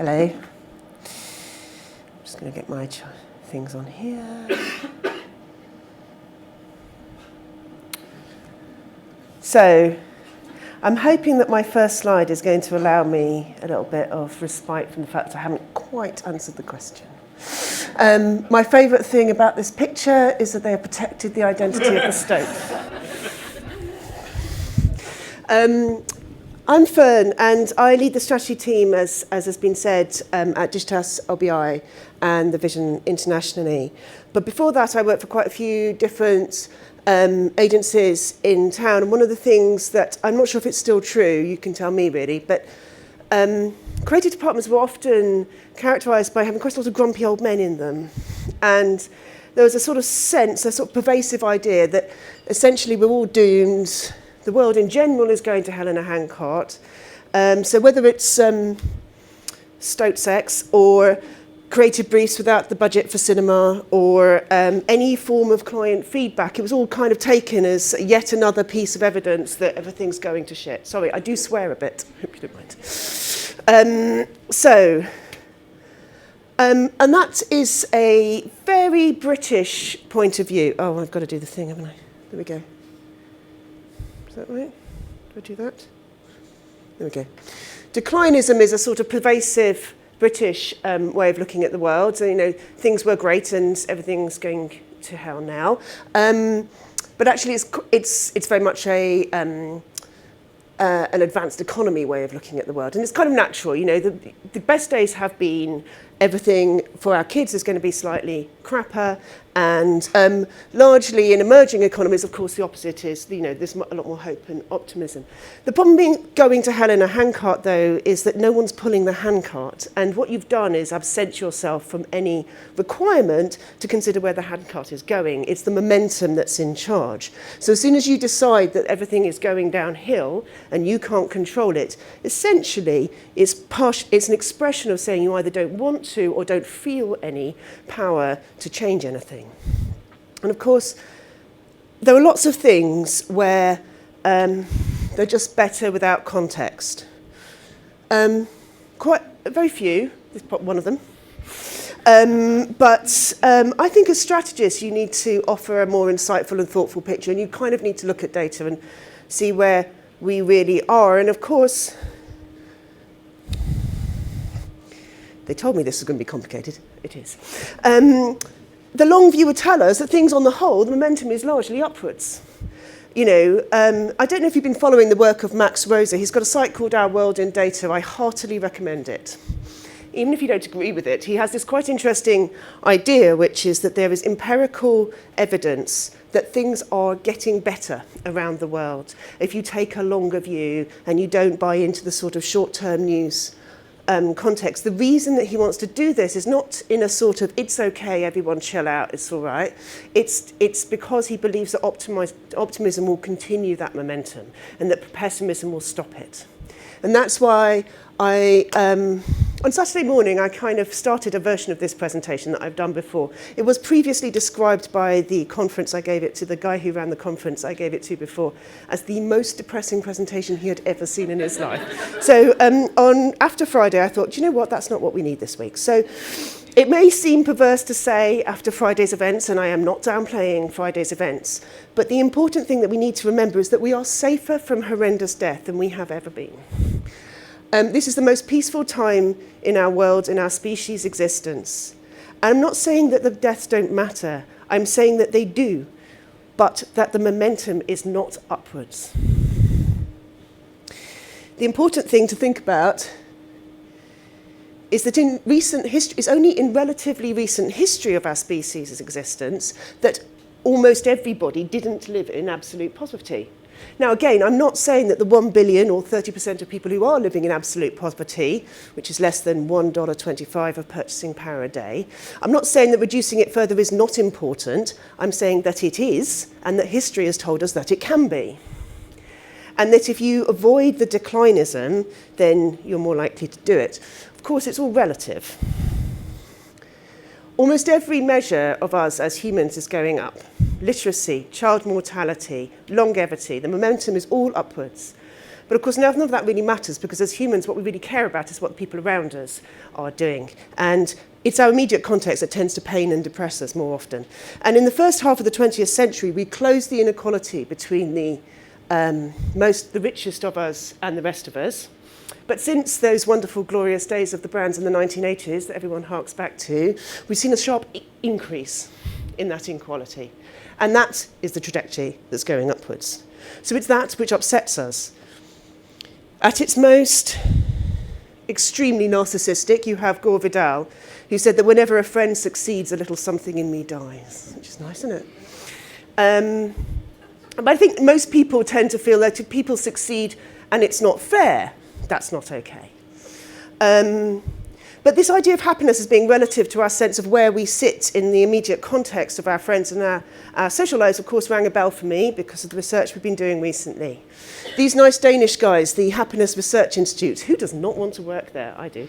Hello. I'm just going to get my things on here. So, I'm hoping that my first slide is going to allow me a little bit of respite from the fact I haven't quite answered the question. My favourite thing about this picture is that they have protected the identity of the stove. I'm Fern, and I lead the strategy team, as has been said, at DigitasLBi and the Vision internationally. But before that, I worked for quite a few different agencies in town. And one of the things that, I'm not sure if it's still true, you can tell me really, but creative departments were often characterised by having quite a lot of grumpy old men in them. And there was a sort of sense, a sort of pervasive idea that essentially we're all doomed. The world in general is going to hell in a handcart. So whether it's stoat sex or creative briefs without the budget for cinema or any form of client feedback, it was all kind of taken as yet another piece of evidence that everything's going to shit. Sorry, I do swear a bit. Hope you don't mind. And that is a very British point of view. Oh, I've got to do the thing, haven't I? There we go. Is that right? Do I do that? There we go. Declinism is a sort of pervasive British way of looking at the world. So, you know, things were great and everything's going to hell now. But actually, it's very much an advanced economy way of looking at the world. And it's kind of natural. You know, the best days have been everything for our kids is going to be slightly crapper. And largely in emerging economies, of course, the opposite is, you know, there's a lot more hope and optimism. The problem being going to hell in a handcart, though, is that no one's pulling the handcart. And what you've done is absent yourself from any requirement to consider where the handcart is going. It's the momentum that's in charge. So as soon as you decide that everything is going downhill and you can't control it, essentially it's an expression of saying you either don't want to or don't feel any power to change anything. And of course, there are lots of things where they're just better without context. Very few, this is one of them. But I think as strategists, you need to offer a more insightful and thoughtful picture, and you kind of need to look at data and see where we really are. And of course, they told me this was going to be complicated. It is. The long view would tell us that things on the whole, the momentum is largely upwards. You know, I don't know if you've been following the work of Max Rosa. He's got a site called Our World in Data. I heartily recommend it. Even if you don't agree with it, he has this quite interesting idea, which is that there is empirical evidence that things are getting better around the world if you take a longer view and you don't buy into the sort of short-term news context. The reason that he wants to do this is not in a sort of, it's okay, everyone chill out, it's all right. It's because he believes that optimism will continue that momentum and that pessimism will stop it. And that's why on Saturday morning, I kind of started a version of this presentation that I've done before. It was previously described by the conference I gave it to, the guy who ran the conference I gave it to before, as the most depressing presentation he had ever seen in his life. So after Friday, I thought, do you know what, that's not what we need this week. So it may seem perverse to say after Friday's events, and I am not downplaying Friday's events, but the important thing that we need to remember is that we are safer from horrendous death than we have ever been. This is the most peaceful time in our world, in our species' existence. And I'm not saying that the deaths don't matter. I'm saying that they do, but that the momentum is not upwards. The important thing to think about is that in recent history, it's only in relatively recent history of our species' existence that almost everybody didn't live in absolute poverty. Now, again, I'm not saying that the 1 billion or 30% of people who are living in absolute poverty, which is less than $1.25 of purchasing power a day, I'm not saying that reducing it further is not important. I'm saying that it is, and that history has told us that it can be. And that if you avoid the declinism, then you're more likely to do it. Of course, it's all relative. Almost every measure of us as humans is going up. Literacy, child mortality, longevity, the momentum is all upwards. But of course, none of that really matters, because as humans, what we really care about is what the people around us are doing. And it's our immediate context that tends to pain and depress us more often. And in the first half of the 20th century, we closed the inequality between the richest of us and the rest of us. But since those wonderful, glorious days of the brands in the 1980s that everyone harks back to, we've seen a sharp increase in that inequality. And that is the trajectory that's going upwards. So it's that which upsets us. At its most extremely narcissistic, you have Gore Vidal, who said that whenever a friend succeeds, a little something in me dies, which is nice, isn't it? But I think most people tend to feel that if people succeed and it's not fair, that's not okay. But this idea of happiness as being relative to our sense of where we sit in the immediate context of our friends and our social lives, of course, rang a bell for me because of the research we've been doing recently. These nice Danish guys, the Happiness Research Institute, who does not want to work there? I do.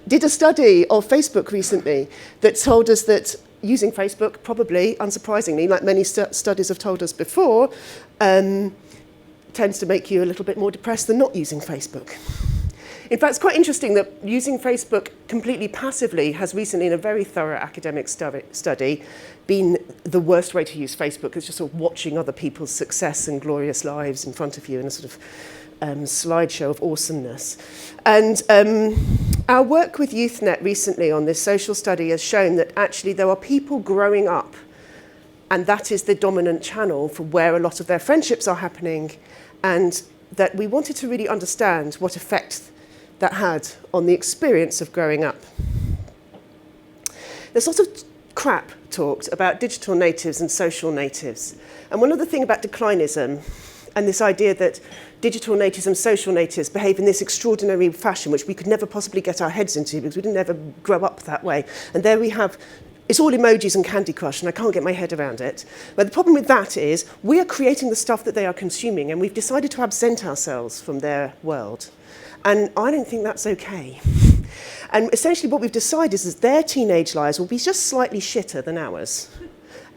Did a study of Facebook recently that told us that using Facebook, probably, unsurprisingly, like many studies have told us before, tends to make you a little bit more depressed than not using Facebook. In fact, it's quite interesting that using Facebook completely passively has recently, in a very thorough academic study, been the worst way to use Facebook. It's just sort of watching other people's success and glorious lives in front of you in a sort of slideshow of awesomeness. And our work with YouthNet recently on this social study has shown that actually there are people growing up, and that is the dominant channel for where a lot of their friendships are happening, and that we wanted to really understand what effect that had on the experience of growing up. There's lots of crap talked about digital natives and social natives. And one other thing about declinism and this idea that digital natives and social natives behave in this extraordinary fashion, which we could never possibly get our heads into because we didn't ever grow up that way. And there we have, it's all emojis and Candy Crush, and I can't get my head around it. But the problem with that is we are creating the stuff that they are consuming, and we've decided to absent ourselves from their world. And I don't think that's okay. And essentially what we've decided is their teenage lives will be just slightly shitter than ours.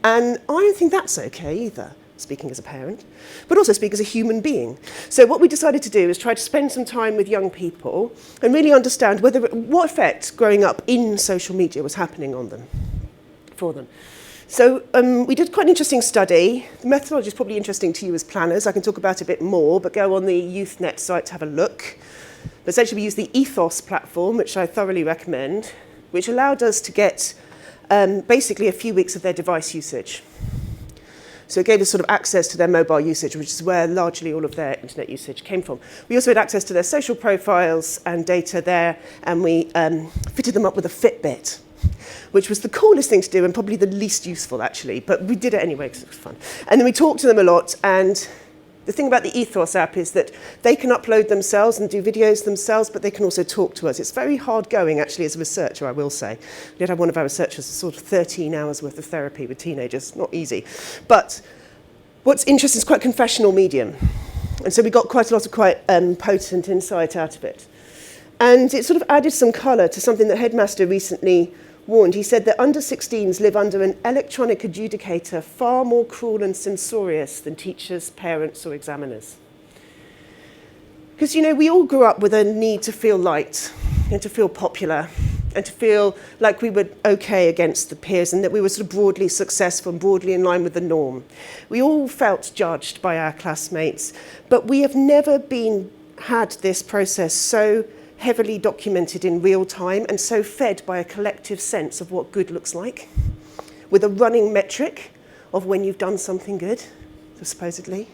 And I don't think that's okay either, speaking as a parent, but also speaking as a human being. So what we decided to do is try to spend some time with young people and really understand what effect growing up in social media was happening on them, for them. So we did quite an interesting study. The methodology is probably interesting to you as planners. I can talk about it a bit more, but go on the YouthNet site to have a look. But essentially, we used the Ethos platform, which I thoroughly recommend, which allowed us to get basically a few weeks of their device usage. So it gave us sort of access to their mobile usage, which is where largely all of their internet usage came from. We also had access to their social profiles and data there, and we fitted them up with a Fitbit, which was the coolest thing to do and probably the least useful, actually. But we did it anyway because it was fun. And then we talked to them a lot, and the thing about the Ethos app is that they can upload themselves and do videos themselves, but they can also talk to us. It's very hard going, actually, as a researcher, I will say. We did have one of our researchers sort of 13 hours worth of therapy with teenagers. Not easy. But what's interesting is quite a confessional medium. And so we got quite a lot of quite potent insight out of it. And it sort of added some colour to something that Headmaster recently warned. He said that under-16s live under an electronic adjudicator far more cruel and censorious than teachers, parents, or examiners. Because, you know, we all grew up with a need to feel liked and to feel popular and to feel like we were okay against the peers and that we were sort of broadly successful and broadly in line with the norm. We all felt judged by our classmates, but we have never had this process so heavily documented in real time and so fed by a collective sense of what good looks like, with a running metric of when you've done something good, supposedly.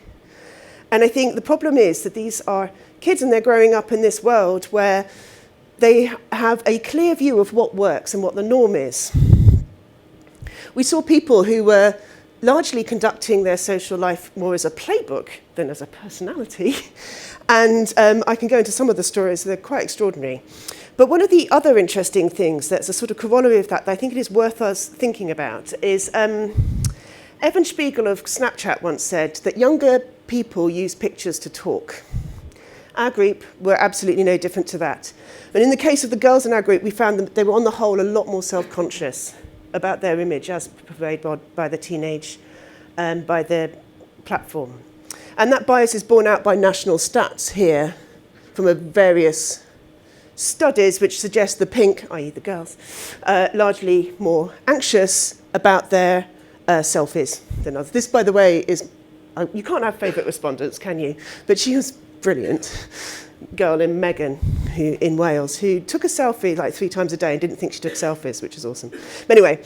And I think the problem is that these are kids and they're growing up in this world where they have a clear view of what works and what the norm is. We saw people who were largely conducting their social life more as a playbook than as a personality. And I can go into some of the stories, they're quite extraordinary. But one of the other interesting things that's a sort of corollary of that I think it is worth us thinking about is Evan Spiegel of Snapchat once said that younger people use pictures to talk. Our group were absolutely no different to that. And in the case of the girls in our group, we found that they were on the whole a lot more self-conscious about their image as purveyed by the teenage, by their platform. And that bias is borne out by national stats here from various studies which suggest the pink, i.e. the girls, largely more anxious about their selfies than others. This, by the way, is, you can't have favourite respondents, can you? But she was brilliant. Girl in Megan, who in Wales, who took a selfie like 3 times a day and didn't think she took selfies, which is awesome. But anyway,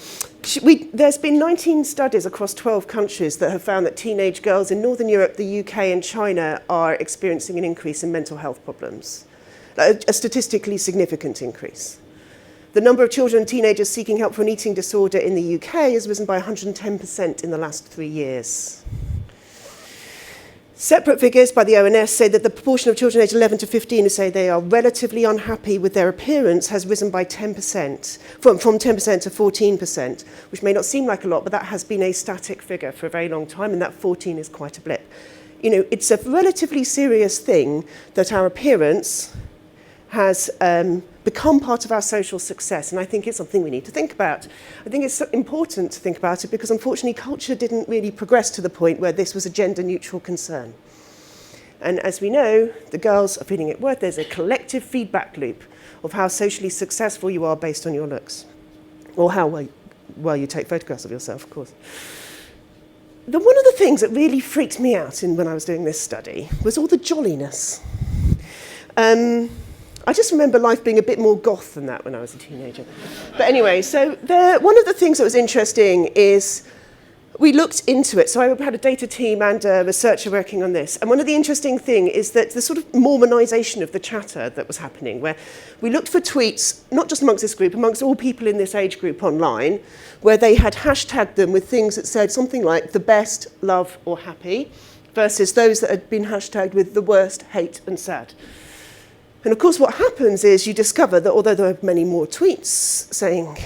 there's been 19 studies across 12 countries that have found that teenage girls in Northern Europe, the UK and China are experiencing an increase in mental health problems, like a statistically significant increase. The number of children and teenagers seeking help for an eating disorder in the UK has risen by 110% in the last 3 years. Separate figures by the ONS say that the proportion of children aged 11 to 15 who say they are relatively unhappy with their appearance has risen by 10%, from 10% to 14%, which may not seem like a lot, but that has been a static figure for a very long time, and that 14 is quite a blip. You know, it's a relatively serious thing that our appearance has become part of our social success, and I think it's something we need to think about. I think it's important to think about it because unfortunately culture didn't really progress to the point where this was a gender-neutral concern. And as we know, the girls are feeling it worse. There's a collective feedback loop of how socially successful you are based on your looks, or how well you take photographs of yourself, of course. One of the things that really freaked me out when I was doing this study was all the jolliness. I just remember life being a bit more goth than that when I was a teenager. But anyway, so one of the things that was interesting is we looked into it. So I had a data team and a researcher working on this. And one of the interesting things is that the sort of Mormonization of the chatter that was happening, where we looked for tweets, not just amongst this group, amongst all people in this age group online, where they had hashtagged them with things that said something like the best, love, or happy, versus those that had been hashtagged with the worst, hate, and sad. And of course, what happens is you discover that although there are many more tweets saying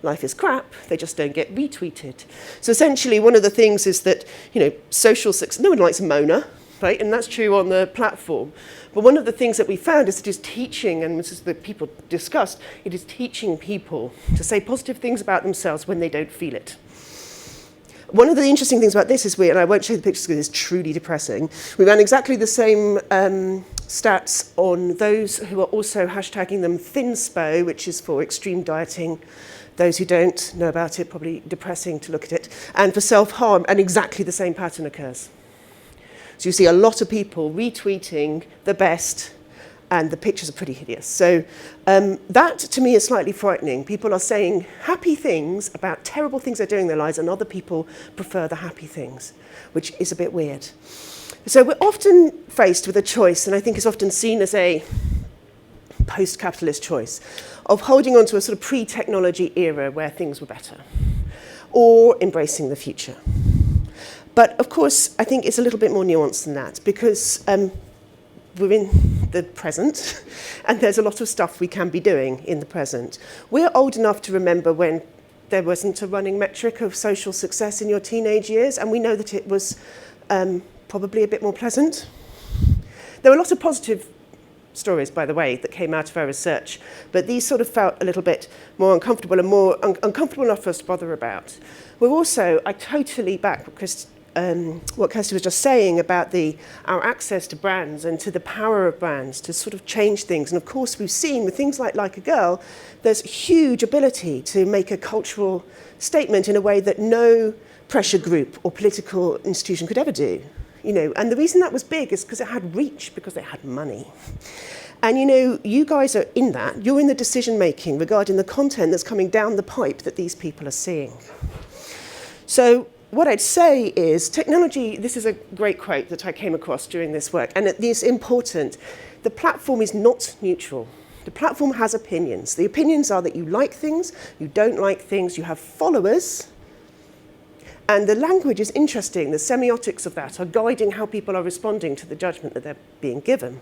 life is crap, they just don't get retweeted. So essentially, one of the things is that, you know, social success, no one likes a moaner, right? And that's true on the platform. But one of the things that we found is it is teaching, and this is that people discussed, it is teaching people to say positive things about themselves when they don't feel it. One of the interesting things about this is and I won't show the pictures because it's truly depressing, we ran exactly the same stats on those who are also hashtagging them thinspo, which is for extreme dieting. Those who don't know about it, probably depressing to look at it, and for self-harm, and exactly the same pattern occurs. So you see a lot of people retweeting the best, and the pictures are pretty hideous. So that, to me, is slightly frightening. People are saying happy things about terrible things they're doing in their lives, and other people prefer the happy things, which is a bit weird. So we're often faced with a choice, and I think it's often seen as a post-capitalist choice, of holding on to a sort of pre-technology era where things were better, or embracing the future. But of course, I think it's a little bit more nuanced than that, because we're in the present, and there's a lot of stuff we can be doing in the present. We're old enough to remember when there wasn't a running metric of social success in your teenage years, and we know that it was probably a bit more pleasant. There were a lot of positive stories, by the way, that came out of our research, but these sort of felt a little bit more uncomfortable and more uncomfortable enough for us to bother about. We're also, I totally back what Kirsty was just saying about our access to brands and to the power of brands to sort of change things. And of course, we've seen with things like a Girl, there's huge ability to make a cultural statement in a way that no pressure group or political institution could ever do. You know, and the reason that was big is because it had reach, because it had money. And you know, you guys are in that. You're in the decision making regarding the content that's coming down the pipe that these people are seeing. So what I'd say is technology, this is a great quote that I came across during this work, and it is important. The platform is not neutral. The platform has opinions. The opinions are that you like things, you don't like things, you have followers. And the language is interesting. The semiotics of that are guiding how people are responding to the judgment that they're being given.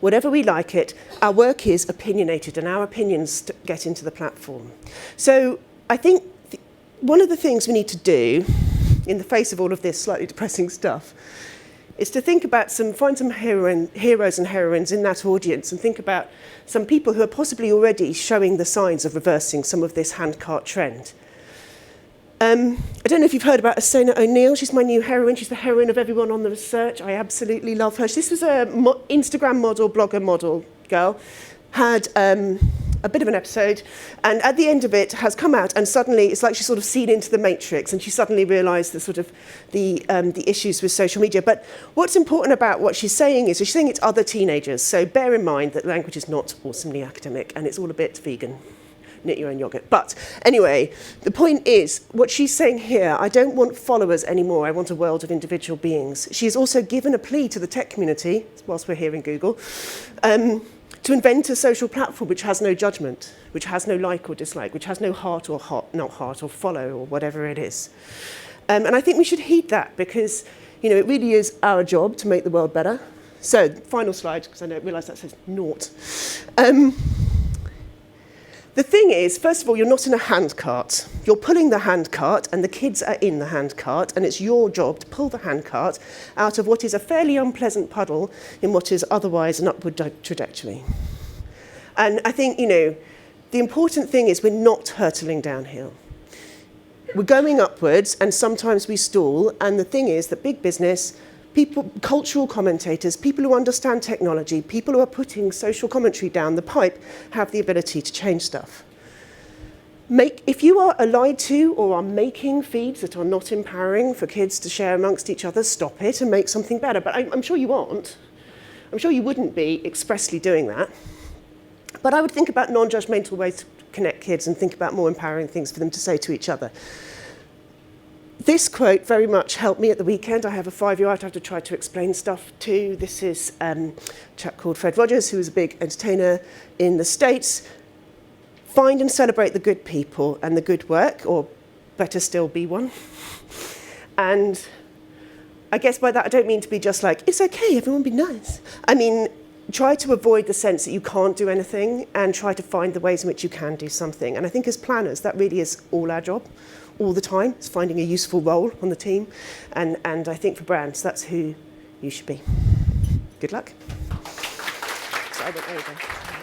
Whatever we like it, our work is opinionated, and our opinions get into the platform. So I think one of the things we need to do, in the face of all of this slightly depressing stuff, is to think about find some heroes and heroines in that audience, and think about some people who are possibly already showing the signs of reversing some of this handcart trend. I don't know if you've heard about Asona O'Neill. She's my new heroine. She's the heroine of everyone on the research. I absolutely love her. This was a Instagram model, blogger model girl. Had a bit of an episode, and at the end of it has come out, and suddenly it's like she's sort of seen into the matrix, and she suddenly realised the sort of the issues with social media. But what's important about what she's saying is she's saying it's other teenagers. So bear in mind that language is not awesomely academic, and it's all a bit vegan. Knit your own yogurt. But anyway, the point is, what she's saying here, I don't want followers anymore. I want a world of individual beings. She's also given a plea to the tech community, whilst we're here in Google, to invent a social platform which has no judgment, which has no like or dislike, which has no heart or not heart or follow or whatever it is. And I think we should heed that because, you know, it really is our job to make the world better. So, final slide, because I realise that says naught. The thing is, first of all, you're not in a handcart. You're pulling the handcart, and the kids are in the handcart, and it's your job to pull the handcart out of what is a fairly unpleasant puddle in what is otherwise an upward trajectory. And I think, you know, the important thing is we're not hurtling downhill. We're going upwards, and sometimes we stall, and the thing is that big business, people, cultural commentators, people who understand technology, people who are putting social commentary down the pipe have the ability to change stuff. If you are allied to or are making feeds that are not empowering for kids to share amongst each other, stop it and make something better. But I'm sure you aren't. I'm sure you wouldn't be expressly doing that. But I would think about non-judgmental ways to connect kids and think about more empowering things for them to say to each other. This quote very much helped me at the weekend. I have a 5-year-old I have to try to explain stuff to. This is a chap called Fred Rogers, who is a big entertainer in the States. Find and celebrate the good people and the good work, or better still, be one. And I guess by that I don't mean to be just like, it's okay, everyone be nice. I mean, try to avoid the sense that you can't do anything and try to find the ways in which you can do something. And I think as planners, that really is all our job. All the time, it's finding a useful role on the team. And I think for brands, that's who you should be. Good luck. So I went over.